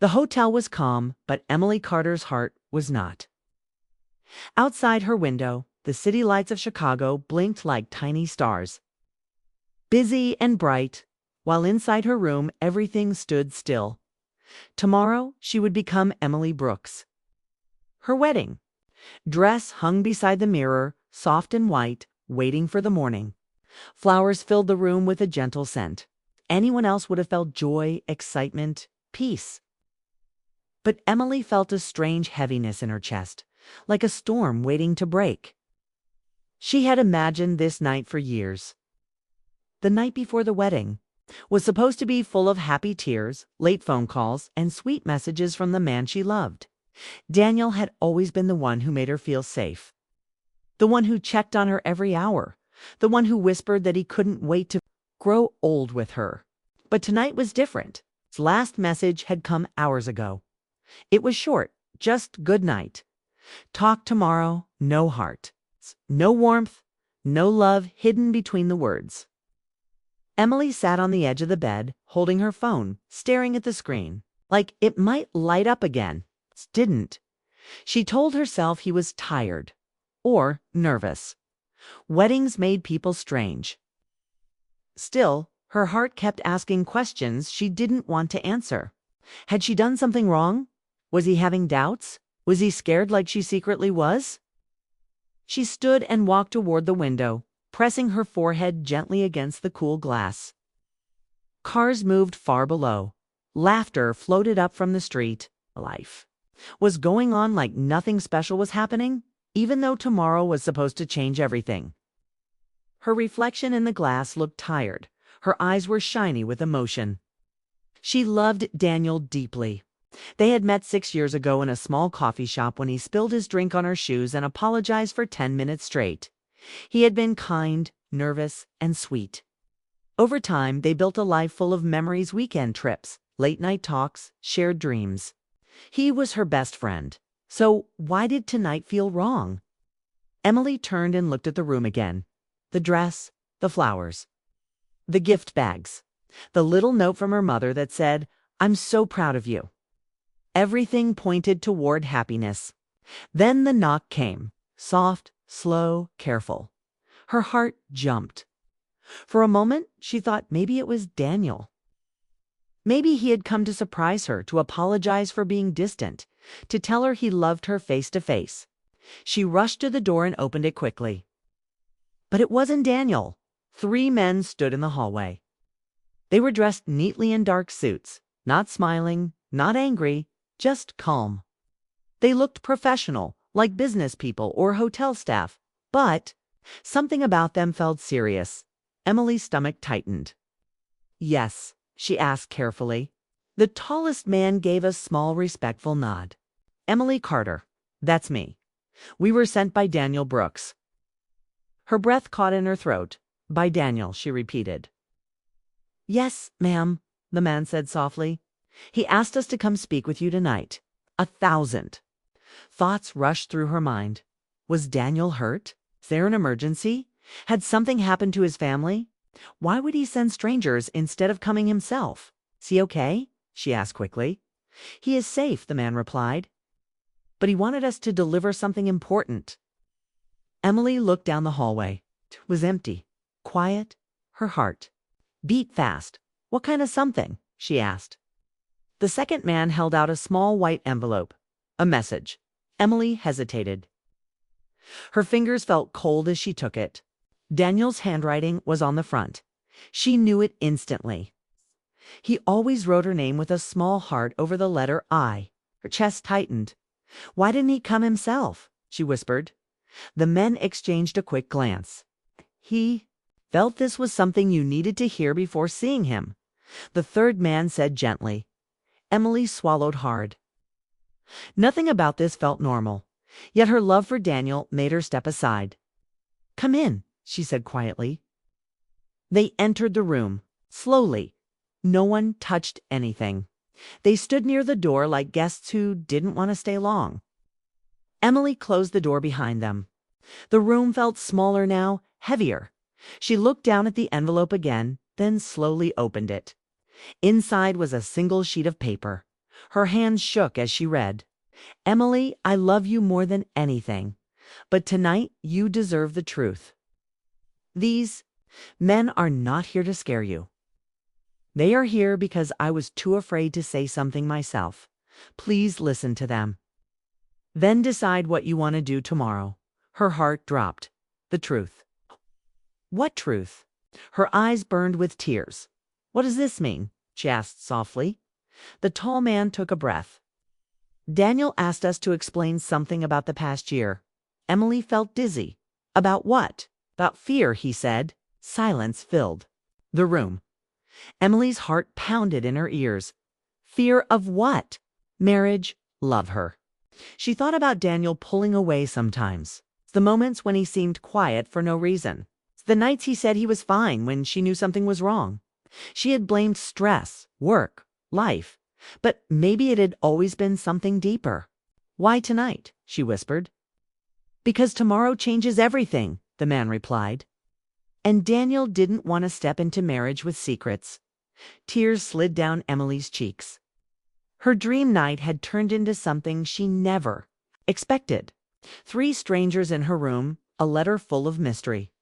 The hotel was calm, but Emily Carter's heart was not. Outside her window, the city lights of Chicago blinked like tiny stars, busy and bright, while inside her room everything stood still. Tomorrow she would become Emily Brooks. Her wedding dress hung beside the mirror, soft and white, waiting for the morning. Flowers filled the room with a gentle scent. Anyone else would have felt joy, excitement, peace. But Emily felt a strange heaviness in her chest, like a storm waiting to break. She had imagined this night for years. The night before the wedding was supposed to be full of happy tears, late phone calls, and sweet messages from the man she loved. Daniel had always been the one who made her feel safe, the one who checked on her every hour, the one who whispered that he couldn't wait to grow old with her. But tonight was different. His last message had come hours ago. It was short, just good night. Talk tomorrow, no heart, no warmth, no love hidden between the words. Emily sat on the edge of the bed, holding her phone, staring at the screen, like it might light up again. It didn't. She told herself he was tired or nervous. Weddings made people strange. Still, her heart kept asking questions she didn't want to answer. Had she done something wrong? Was he having doubts? Was he scared like she secretly was? She stood and walked toward the window, pressing her forehead gently against the cool glass. Cars moved far below. Laughter floated up from the street. Life was going on like nothing special was happening, even though tomorrow was supposed to change everything. Her reflection in the glass looked tired. Her eyes were shiny with emotion. She loved Daniel deeply. They had met 6 years ago in a small coffee shop when he spilled his drink on her shoes and apologized for 10 minutes straight. He had been kind, nervous, and sweet. Over time, they built a life full of memories, weekend trips, late-night talks, shared dreams. He was her best friend. So why did tonight feel wrong? Emily turned and looked at the room again. The dress, the flowers, the gift bags, the little note from her mother that said, "I'm so proud of you." Everything pointed toward happiness. Then the knock came, soft, slow, careful. Her heart jumped. For a moment, she thought maybe it was Daniel. Maybe he had come to surprise her, to apologize for being distant, to tell her he loved her face to face. She rushed to the door and opened it quickly. But it wasn't Daniel. 3 men stood in the hallway. They were dressed neatly in dark suits, not smiling, not angry, just calm. They looked professional, like business people or hotel staff, but something about them felt serious. Emily's stomach tightened. "Yes," she asked carefully. The tallest man gave a small, respectful nod. "Emily Carter, that's me. We were sent by Daniel Brooks." Her breath caught in her throat. "By Daniel," she repeated. "Yes, ma'am," the man said softly. "He asked us to come speak with you tonight. 1,000. Thoughts rushed through her mind. Was Daniel hurt? Is there an emergency? Had something happened to his family? Why would he send strangers instead of coming himself? "Is he okay?" she asked quickly. "He is safe," the man replied. "But he wanted us to deliver something important." Emily looked down the hallway. It was empty, quiet. Her heart beat fast. "What kind of something?" she asked. The second man held out a small white envelope. A message. Emily hesitated. Her fingers felt cold as she took it. Daniel's handwriting was on the front. She knew it instantly. He always wrote her name with a small heart over the letter I. Her chest tightened. "Why didn't he come himself?" she whispered. The men exchanged a quick glance. "He felt this was something you needed to hear before seeing him," the third man said gently. Emily swallowed hard. Nothing about this felt normal, yet her love for Daniel made her step aside. "Come in," she said quietly. They entered the room, slowly. No one touched anything. They stood near the door like guests who didn't want to stay long. Emily closed the door behind them. The room felt smaller now, heavier. She looked down at the envelope again, then slowly opened it. Inside was a single sheet of paper. Her hands shook as she read. Emily, I love you more than anything, but tonight you deserve the truth. These men are not here to scare you. They are here because I was too afraid to say something myself. Please listen to them. Then decide what you want to do tomorrow. Her heart dropped. The truth. What truth? Her eyes burned with tears. What does this mean? She asked softly. The tall man took a breath. Daniel asked us to explain something about the past year. Emily felt dizzy. About what? About fear, he said. Silence filled the room. Emily's heart pounded in her ears. Fear of what? Marriage, love her. She thought about Daniel pulling away sometimes. The moments when he seemed quiet for no reason. The nights he said he was fine when she knew something was wrong. She had blamed stress, work, life. But maybe it had always been something deeper. Why tonight? She whispered. Because tomorrow changes everything, the man replied. And Daniel didn't want to step into marriage with secrets. Tears slid down Emily's cheeks. Her dream night had turned into something she never expected. 3 strangers in her room, a letter full of mystery,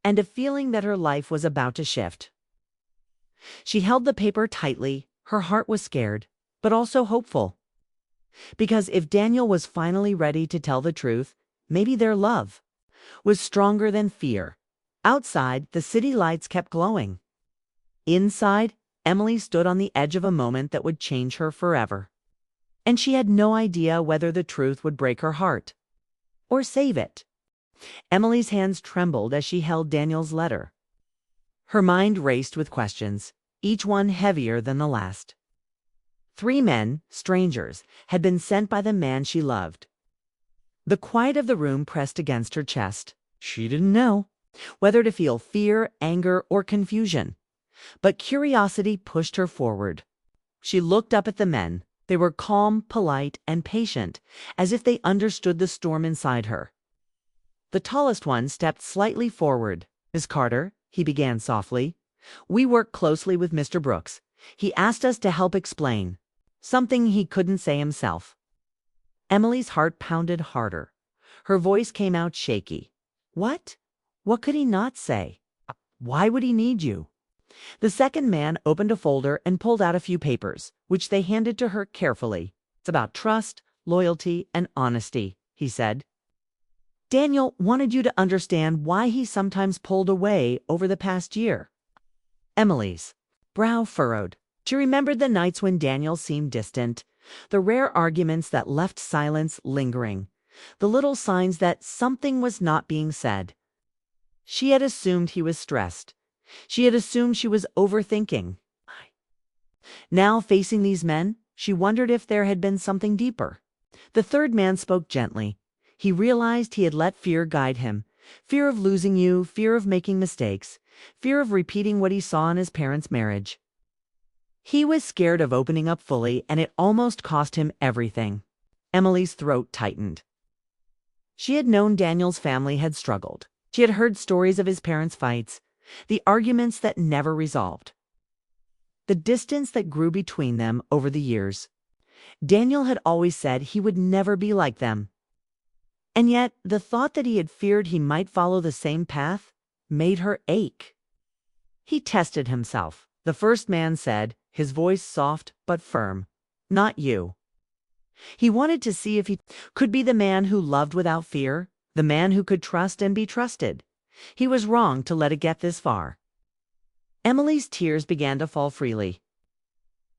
and a feeling that her life was about to shift. She held the paper tightly. Her heart was scared, but also hopeful. Because if Daniel was finally ready to tell the truth, maybe their love was stronger than fear. Outside, the city lights kept glowing. Inside, Emily stood on the edge of a moment that would change her forever. And she had no idea whether the truth would break her heart or save it. Emily's hands trembled as she held Daniel's letter. Her mind raced with questions, each one heavier than the last. 3 men, strangers, had been sent by the man she loved. The quiet of the room pressed against her chest. She didn't know whether to feel fear, anger, or confusion. But curiosity pushed her forward. She looked up at the men. They were calm, polite, and patient, as if they understood the storm inside her. The tallest one stepped slightly forward. Miss Carter, he began softly, we work closely with Mr. Brooks. He asked us to help explain something he couldn't say himself. Emily's heart pounded harder. Her voice came out shaky. What? What could he not say? Why would he need you? The second man opened a folder and pulled out a few papers, which they handed to her carefully. It's about trust, loyalty, and honesty, he said. Daniel wanted you to understand why he sometimes pulled away over the past year. Emily's brow furrowed. She remembered the nights when Daniel seemed distant, the rare arguments that left silence lingering, the little signs that something was not being said. She had assumed he was stressed. She had assumed she was overthinking. Now, facing these men, she wondered if there had been something deeper. The third man spoke gently. He realized he had let fear guide him. Fear of losing you, fear of making mistakes, fear of repeating what he saw in his parents' marriage. He was scared of opening up fully, and it almost cost him everything. Emily's throat tightened. She had known Daniel's family had struggled. She had heard stories of his parents' fights, the arguments that never resolved, the distance that grew between them over the years. Daniel had always said he would never be like them. And yet, the thought that he had feared he might follow the same path made her ache. He tested himself. The first man said, his voice soft but firm, "Not you." He wanted to see if he could be the man who loved without fear, the man who could trust and be trusted. He was wrong to let it get this far. Emily's tears began to fall freely.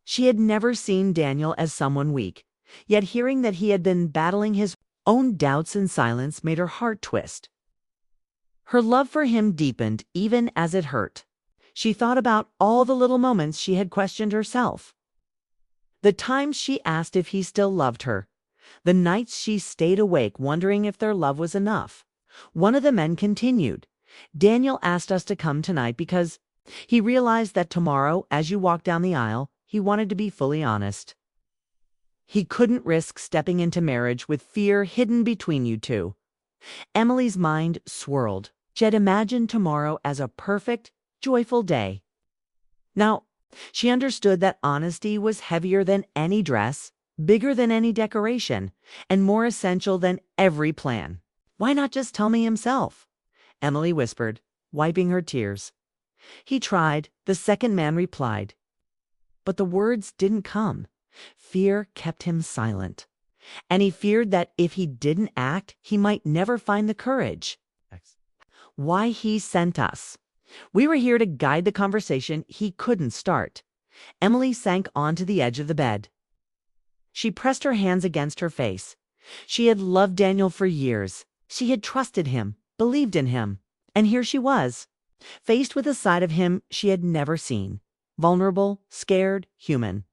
She had never seen Daniel as someone weak, yet hearing that he had been battling his own doubts in silence made her heart twist. Her love for him deepened even as it hurt. She thought about all the little moments she had questioned herself. The times she asked if he still loved her. The nights she stayed awake wondering if their love was enough. One of the men continued, "Daniel asked us to come tonight because he realized that tomorrow, as you walk down the aisle, he wanted to be fully honest. He couldn't risk stepping into marriage with fear hidden between you two." Emily's mind swirled. She had imagined tomorrow as a perfect, joyful day. Now, She understood that honesty was heavier than any dress, bigger than any decoration, and more essential than every plan. "Why not just tell me himself?" Emily whispered, wiping her tears. "He tried," the second man replied. But the words didn't come. Fear kept him silent. And he feared that if he didn't act, he might never find the courage. Why he sent us. We were here to guide the conversation he couldn't start. Emily sank onto the edge of the bed. She pressed her hands against her face. She had loved Daniel for years. She had trusted him, believed in him. And here she was, faced with a side of him she had never seen. Vulnerable, scared, human.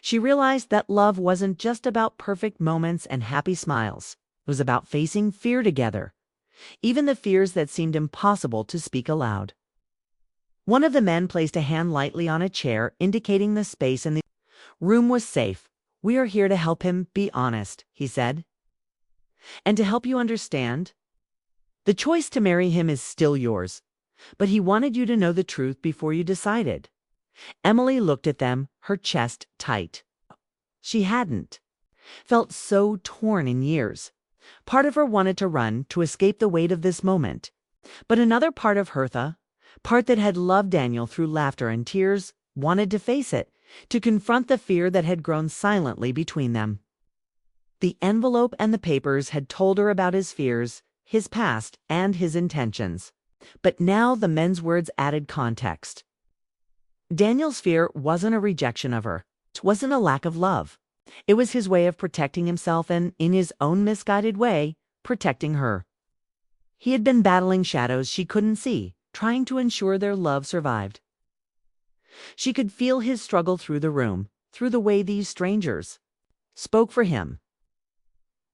She realized that love wasn't just about perfect moments and happy smiles. It was about facing fear together, even the fears that seemed impossible to speak aloud. One of the men placed a hand lightly on a chair, indicating the space in the room was safe. "We are here to help him be honest," he said. "And to help you understand. The choice to marry him is still yours, but he wanted you to know the truth before you decided." Emily looked at them, her chest tight. She hadn't felt so torn in years. Part of her wanted to run, to escape the weight of this moment. But another part of Hertha, part that had loved Daniel through laughter and tears, wanted to face it, to confront the fear that had grown silently between them. The envelope and the papers had told her about his fears, his past, and his intentions. But now the men's words added context. Daniel's fear wasn't a rejection of her. It wasn't a lack of love. It was his way of protecting himself and, in his own misguided way, protecting her. He had been battling shadows she couldn't see, trying to ensure their love survived. She could feel his struggle through the room, through the way these strangers spoke for him.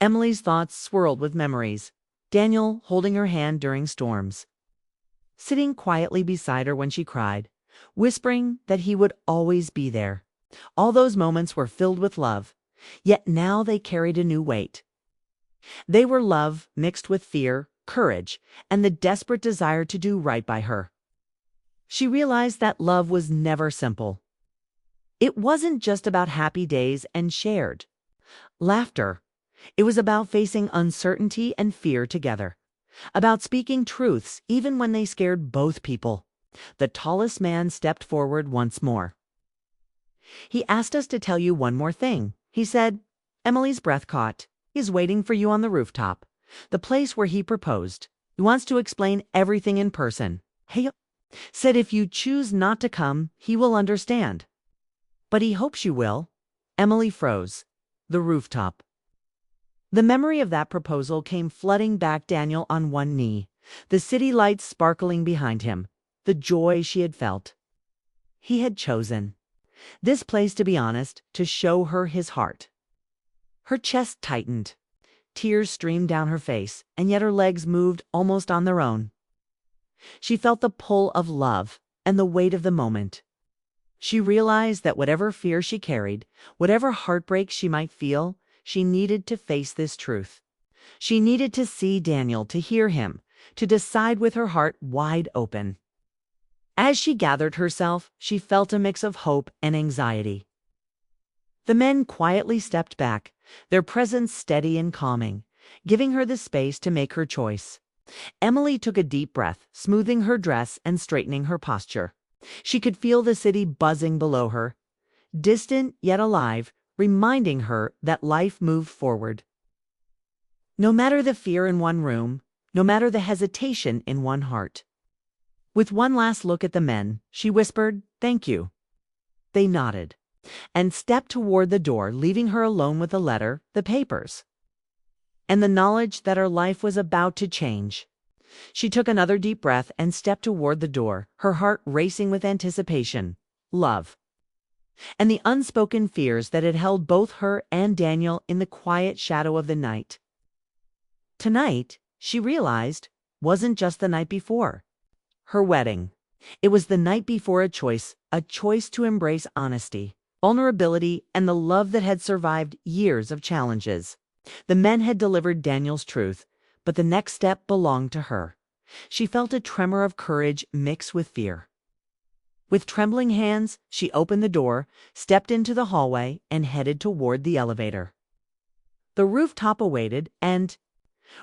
Emily's thoughts swirled with memories. Daniel holding her hand during storms. Sitting quietly beside her when she cried, whispering that he would always be there. All those moments were filled with love, yet now they carried a new weight. They were love mixed with fear, courage, and the desperate desire to do right by her. She realized that love was never simple. It wasn't just about happy days and shared laughter. It was about facing uncertainty and fear together, about speaking truths even when they scared both people. The tallest man stepped forward once more. "He asked us to tell you one more thing," he said. Emily's breath caught. "He's waiting for you on the rooftop, the place where he proposed. He wants to explain everything in person. He said if you choose not to come, he will understand. But he hopes you will." Emily froze. The rooftop. The memory of that proposal came flooding back. Daniel on one knee, the city lights sparkling behind him, the joy she had felt. He had chosen this place, to be honest, to show her his heart. Her chest tightened. Tears streamed down her face, and yet her legs moved almost on their own. She felt the pull of love and the weight of the moment. She realized that whatever fear she carried, whatever heartbreak she might feel, she needed to face this truth. She needed to see Daniel, to hear him, to decide with her heart wide open. As she gathered herself, she felt a mix of hope and anxiety. The men quietly stepped back, their presence steady and calming, giving her the space to make her choice. Emily took a deep breath, smoothing her dress and straightening her posture. She could feel the city buzzing below her, distant yet alive, reminding her that life moved forward. No matter the fear in one room, no matter the hesitation in one heart. With one last look at the men, she whispered, "Thank you." They nodded and stepped toward the door, leaving her alone with the letter, the papers, and the knowledge that her life was about to change. She took another deep breath and stepped toward the door, her heart racing with anticipation, love, and the unspoken fears that had held both her and Daniel in the quiet shadow of the night. Tonight, she realized, wasn't just the night before. Her wedding. It was the night before a choice to embrace honesty, vulnerability, and the love that had survived years of challenges. The men had delivered Daniel's truth, but the next step belonged to her. She felt a tremor of courage mixed with fear. With trembling hands, she opened the door, stepped into the hallway, and headed toward the elevator. The rooftop awaited, and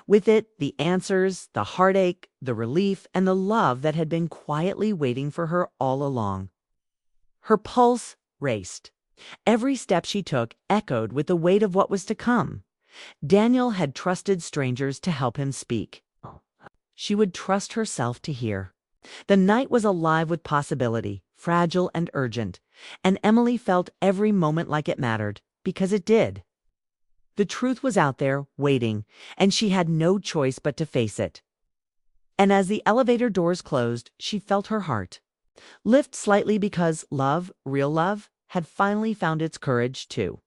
with it, the answers, the heartache, the relief, and the love that had been quietly waiting for her all along. Her pulse raced. Every step she took echoed with the weight of what was to come. Daniel had trusted strangers to help him speak. She would trust herself to hear. The night was alive with possibility, fragile and urgent, and Emily felt every moment like it mattered, because it did. The truth was out there, waiting, and she had no choice but to face it. And as the elevator doors closed, she felt her heart lift slightly because love, real love, had finally found its courage too.